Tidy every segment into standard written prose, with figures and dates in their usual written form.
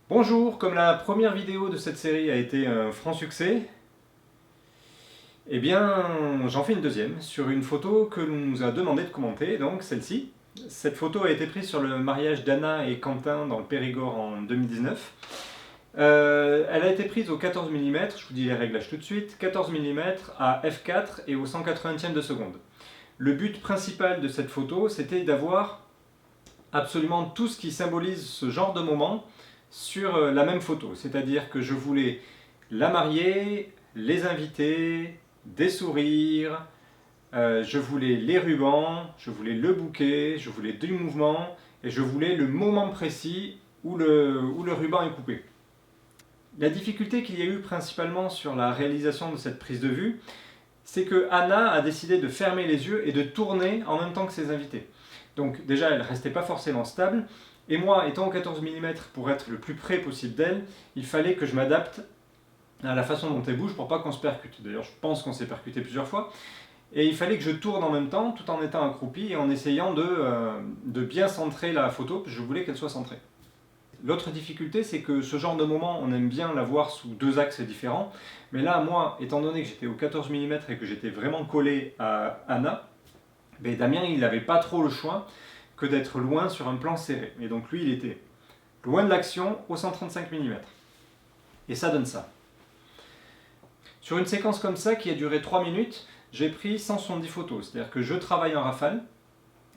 Bonjour, comme la première vidéo de cette série a été un franc succès, eh bien j'en fais une deuxième sur une photo que l'on nous a demandé de commenter, donc celle-ci. Cette photo a été prise sur le mariage d'Anna et Quentin dans le Périgord en 2019. Elle a été prise au 14 mm, je vous dis les réglages tout de suite, 14 mm à f4 et au 180e de seconde. Le but principal de cette photo, c'était d'avoir absolument tout ce qui symbolise ce genre de moment sur la même photo. C'est-à-dire que je voulais la mariée, les invités, des sourires, je voulais les rubans, je voulais le bouquet, je voulais du mouvement et je voulais le moment précis où le ruban est coupé. La difficulté qu'il y a eu principalement sur la réalisation de cette prise de vue, c'est que Anna a décidé de fermer les yeux et de tourner en même temps que ses invités. Donc déjà, elle ne restait pas forcément stable, et moi, étant au 14 mm pour être le plus près possible d'elle, il fallait que je m'adapte à la façon dont elle bouge pour pas qu'on se percute. D'ailleurs, je pense qu'on s'est percuté plusieurs fois. Et il fallait que je tourne en même temps, tout en étant accroupi et en essayant de bien centrer la photo, parce que je voulais qu'elle soit centrée. L'autre difficulté, c'est que ce genre de moment, on aime bien l'avoir sous deux axes différents. Mais là, moi, étant donné que j'étais au 14 mm et que j'étais vraiment collé à Anna, ben Damien, il n'avait pas trop le choix que d'être loin sur un plan serré. Et donc lui, il était loin de l'action au 135 mm. Et ça donne ça. Sur une séquence comme ça, qui a duré 3 minutes, j'ai pris 170 photos. C'est-à-dire que je travaille en rafale,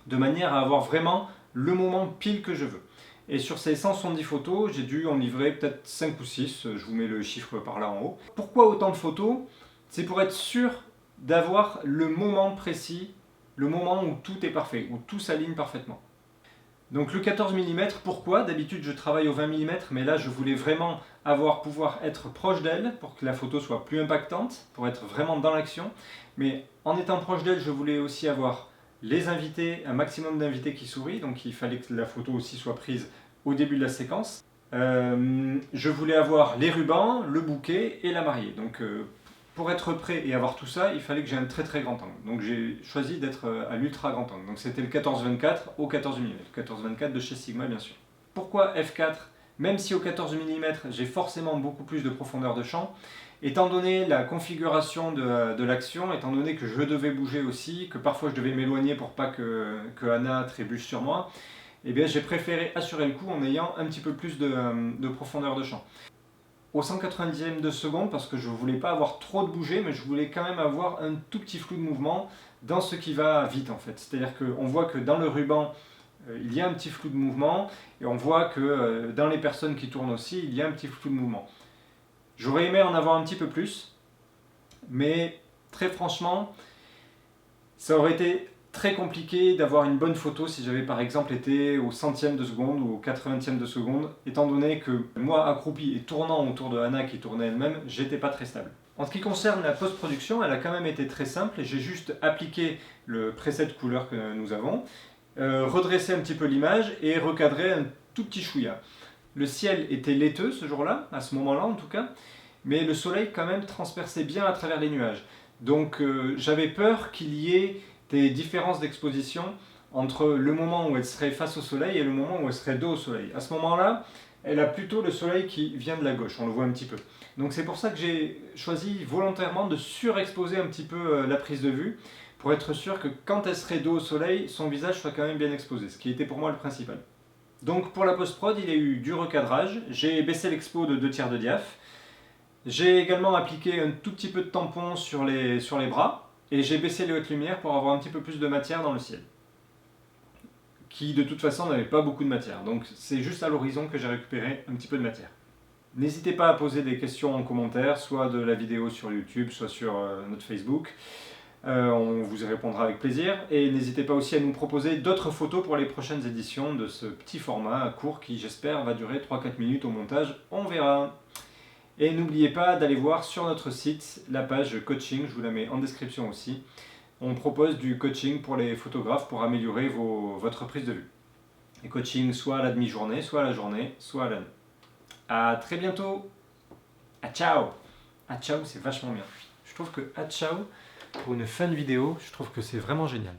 de manière à avoir vraiment le moment pile que je veux. Et sur ces 170 photos, j'ai dû en livrer peut-être 5 ou 6, je vous mets le chiffre par là en haut. Pourquoi autant de photos? C'est pour être sûr d'avoir le moment précis, le moment où tout est parfait, où tout s'aligne parfaitement. Donc le 14 mm, pourquoi? D'habitude je travaille au 20 mm, mais là je voulais vraiment pouvoir être proche d'elle pour que la photo soit plus impactante, pour être vraiment dans l'action. Mais en étant proche d'elle, je voulais aussi avoir les invités, un maximum d'invités qui sourient, donc il fallait que la photo aussi soit prise au début de la séquence. Je voulais avoir les rubans, le bouquet et la mariée. Donc pour être prêt et avoir tout ça, il fallait que j'ai un très très grand angle. Donc j'ai choisi d'être à l'ultra grand angle. Donc c'était le 14-24 au 14 mm. Le 14-24 de chez Sigma bien sûr. Pourquoi f4? Même si au 14 mm j'ai forcément beaucoup plus de profondeur de champ, étant donné la configuration de l'action, étant donné que je devais bouger aussi, que parfois je devais m'éloigner pour pas que Anna trébuche sur moi, eh bien j'ai préféré assurer le coup en ayant un petit peu plus de profondeur de champ. Au 190e de seconde, parce que je ne voulais pas avoir trop de bouger, mais je voulais quand même avoir un tout petit flou de mouvement dans ce qui va vite en fait. C'est-à-dire qu'on voit que dans le ruban, il y a un petit flou de mouvement, et on voit que dans les personnes qui tournent aussi, il y a un petit flou de mouvement. J'aurais aimé en avoir un petit peu plus, mais très franchement, ça aurait été très compliqué d'avoir une bonne photo si j'avais par exemple été au centième de seconde ou au 80e de seconde, étant donné que moi accroupi et tournant autour de Anna qui tournait elle-même, j'étais pas très stable. En ce qui concerne la post-production, elle a quand même été très simple, j'ai juste appliqué le preset de couleur que nous avons, redressé un petit peu l'image et recadré un tout petit chouïa. Le ciel était laiteux ce jour-là, à ce moment-là en tout cas, mais le soleil quand même transperçait bien à travers les nuages. Donc j'avais peur qu'il y ait des différences d'exposition entre le moment où elle serait face au soleil et le moment où elle serait dos au soleil. À ce moment-là, elle a plutôt le soleil qui vient de la gauche, on le voit un petit peu. Donc c'est pour ça que j'ai choisi volontairement de surexposer un petit peu la prise de vue, pour être sûr que quand elle serait dos au soleil, son visage soit quand même bien exposé, ce qui était pour moi le principal. Donc pour la post-prod, il y a eu du recadrage, j'ai baissé l'expo de 2/3 de diaph, j'ai également appliqué un tout petit peu de tampon sur les bras, et j'ai baissé les hautes lumières pour avoir un petit peu plus de matière dans le ciel, qui de toute façon n'avait pas beaucoup de matière. Donc c'est juste à l'horizon que j'ai récupéré un petit peu de matière. N'hésitez pas à poser des questions en commentaire, soit de la vidéo sur YouTube, soit sur notre Facebook. On vous y répondra avec plaisir. Et n'hésitez pas aussi à nous proposer d'autres photos pour les prochaines éditions de ce petit format court qui, j'espère, va durer 3-4 minutes au montage. On verra. Et n'oubliez pas d'aller voir sur notre site la page coaching, je vous la mets en description aussi. On propose du coaching pour les photographes pour améliorer votre prise de vue. Et coaching soit à la demi-journée, soit à la journée, soit à l'année. A très bientôt. A ciao. A ciao, c'est vachement bien. Je trouve que a ciao, pour une fin de vidéo, je trouve que c'est vraiment génial.